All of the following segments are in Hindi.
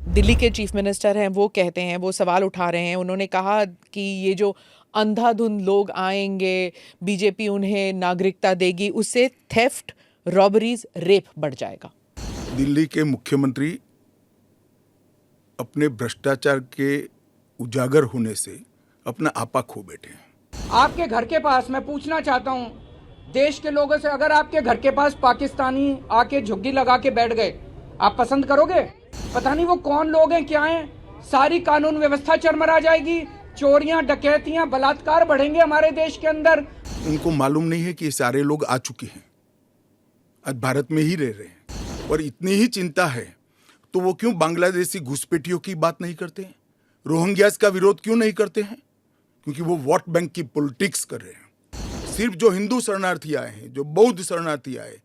दिल्ली के चीफ मिनिस्टर हैं, वो कहते हैं, वो सवाल उठा रहे हैं। उन्होंने कहा कि ये जो अंधाधुंध लोग आएंगे, बीजेपी उन्हें नागरिकता देगी, उससे थेफ्ट, रॉबरीज, रेप बढ़ जाएगा। दिल्ली के मुख्यमंत्री अपने भ्रष्टाचार के उजागर होने से अपना आपा खो बैठे हैं। आपके घर के पास मैं पूछना चाहता हूं देश के लोगों से, अगर आपके घर के पास पाकिस्तानी आके झुग्गी लगा के बैठ गए, आप पसंद करोगे? पता नहीं वो कौन लोग हैं, क्या हैं। सारी कानून व्यवस्था चरमरा जाएगी, चोरियां, डकैतियां, बलात्कार बढ़ेंगे हमारे देश के अंदर। उनको मालूम नहीं है कि ये सारे लोग आ चुके हैं, आज भारत में ही रह रहे हैं, और इतनी ही चिंता है तो वो क्यों बांग्लादेशी घुसपैठियों की बात नहीं करते हैं, रोहिंग्यास का विरोध क्यों नहीं करते हैं? क्योंकि वो वोट बैंक की पॉलिटिक्स कर रहे हैं। सिर्फ जो हिंदू शरणार्थी आए हैं, जो बौद्ध शरणार्थी आए,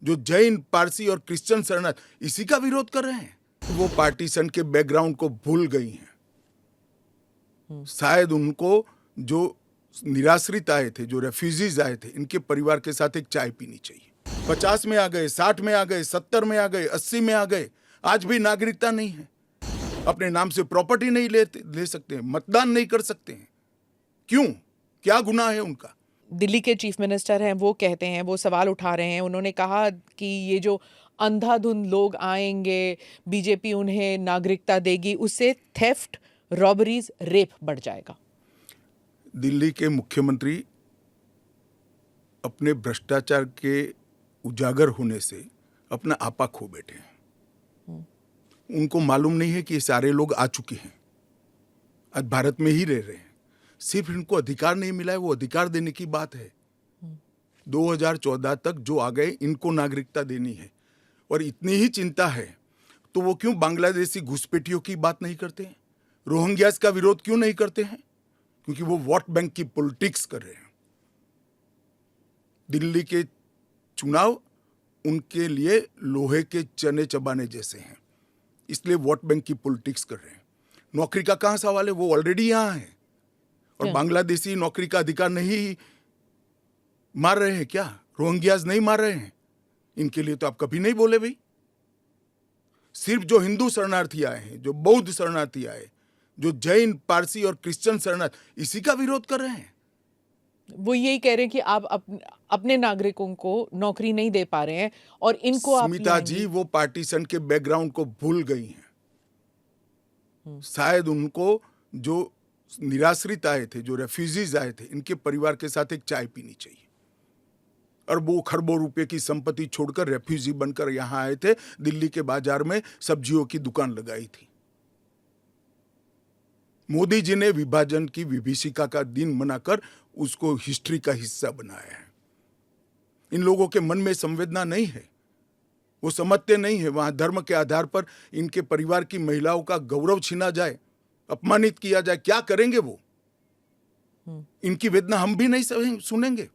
जो जैन, पारसी और क्रिश्चियन शरणार्थी, इसी का विरोध कर रहे हैं। वो पार्टीशन के बैकग्राउंड को भूल गई हैं। शायद उनको जो निराश्रित आए थे, जो रेफ्यूजीज आए थे, इनके परिवार के साथ एक चाय पीनी चाहिए। 50 में आ गए, 60 में आ गए, 70 में आ गए, 80 में आ गए, आज भी नागरिकता नहीं है। अपने नाम से प्रॉपर्टी नहीं ले सकते हैं, मतदान नहीं कर सकते हैं। क्यों? क्या गुनाह है उनका? दिल्ली के चीफ मिनिस्टर हैं, वो कहते हैं, वो सवाल उठा रहे हैं। उन्होंने कहा कि ये जो अंधाधुंध लोग आएंगे, बीजेपी उन्हें नागरिकता देगी, उससे थेफ्ट, रॉबरीज, रेप बढ़ जाएगा। दिल्ली के मुख्यमंत्री अपने भ्रष्टाचार के उजागर होने से अपना आपा खो बैठे हैं। उनको मालूम नहीं है कि ये सारे लोग आ चुके हैं, आज भारत में ही रह रहे हैं। सिर्फ इनको अधिकार नहीं मिला है, वो अधिकार देने की बात है। 2014 तक जो आ गए, इनको नागरिकता देनी है। और इतनी ही चिंता है तो वो क्यों बांग्लादेशी घुसपैठियों की बात नहीं करते हैं, रोहिंग्यास का विरोध क्यों नहीं करते हैं? क्योंकि वो वोट बैंक की पॉलिटिक्स कर रहे हैं। दिल्ली के चुनाव उनके लिए लोहे के चने चबाने जैसे हैं, इसलिए वोट बैंक की पॉलिटिक्स कर रहे हैं। नौकरी का कहां सवाल है? वो ऑलरेडी यहां है। और बांग्लादेशी नौकरी का अधिकार नहीं मार रहे हैं क्या? रोहिंग्यास नहीं मार रहे हैं? इनके लिए तो आप कभी नहीं बोले भाई। सिर्फ जो हिंदू शरणार्थी आए हैं, जो बौद्ध शरणार्थी आए, जो जैन, पारसी और क्रिश्चियन शरणार्थी, इसी का विरोध कर रहे हैं। वो यही कह रहे हैं कि आप अपने नागरिकों को नौकरी नहीं दे पा रहे हैं और इनको आप स्मिता जी, वो पार्टीशन के बैकग्राउंड को भूल गई हैं। शायद उनको जो निराश्रित आए थे, जो रेफ्यूजीज आए थे, इनके परिवार के साथ एक चाय पीनी चाहिए। अरबों खरबों रुपए की संपत्ति छोड़कर रेफ्यूजी बनकर यहां आए थे, दिल्ली के बाजार में सब्जियों की दुकान लगाई थी। मोदी जी ने विभाजन की विभीषिका का दिन मनाकर उसको हिस्ट्री का हिस्सा बनाया है। इन लोगों के मन में संवेदना नहीं है, वो समझते नहीं है वहां धर्म के आधार पर इनके परिवार की महिलाओं का गौरव छीना जाए, अपमानित किया जाए, क्या करेंगे वो? इनकी वेदना हम भी नहीं सुनेंगे।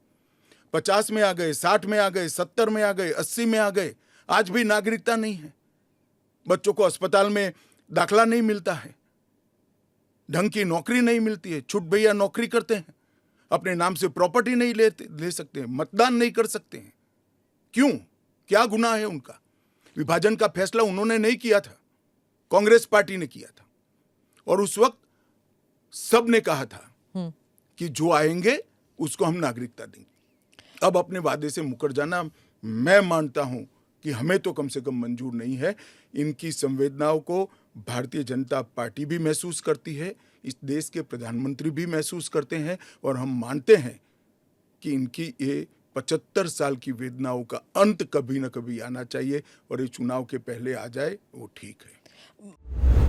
50 में आ गए, 60 में आ गए, 70 में आ गए, 80 में आ गए, आज भी नागरिकता नहीं है। बच्चों को अस्पताल में दाखला नहीं मिलता है, ढंग की नौकरी नहीं मिलती है, छुट भैया नौकरी करते हैं, अपने नाम से प्रॉपर्टी नहीं ले सकते हैं, मतदान नहीं कर सकते हैं। क्यों? क्या गुनाह है उनका? विभाजन का फैसला उन्होंने नहीं किया था, कांग्रेस पार्टी ने किया था। और उस वक्त सब ने कहा था कि जो आएंगे उसको हम नागरिकता देंगे। अब अपने वादे से मुकर जाना, मैं मानता हूं कि हमें तो कम से कम मंजूर नहीं है। इनकी संवेदनाओं को भारतीय जनता पार्टी भी महसूस करती है, इस देश के प्रधानमंत्री भी महसूस करते हैं, और हम मानते हैं कि इनकी ये 75 साल की वेदनाओं का अंत कभी न कभी आना चाहिए, और ये चुनाव के पहले आ जाए वो ठीक है।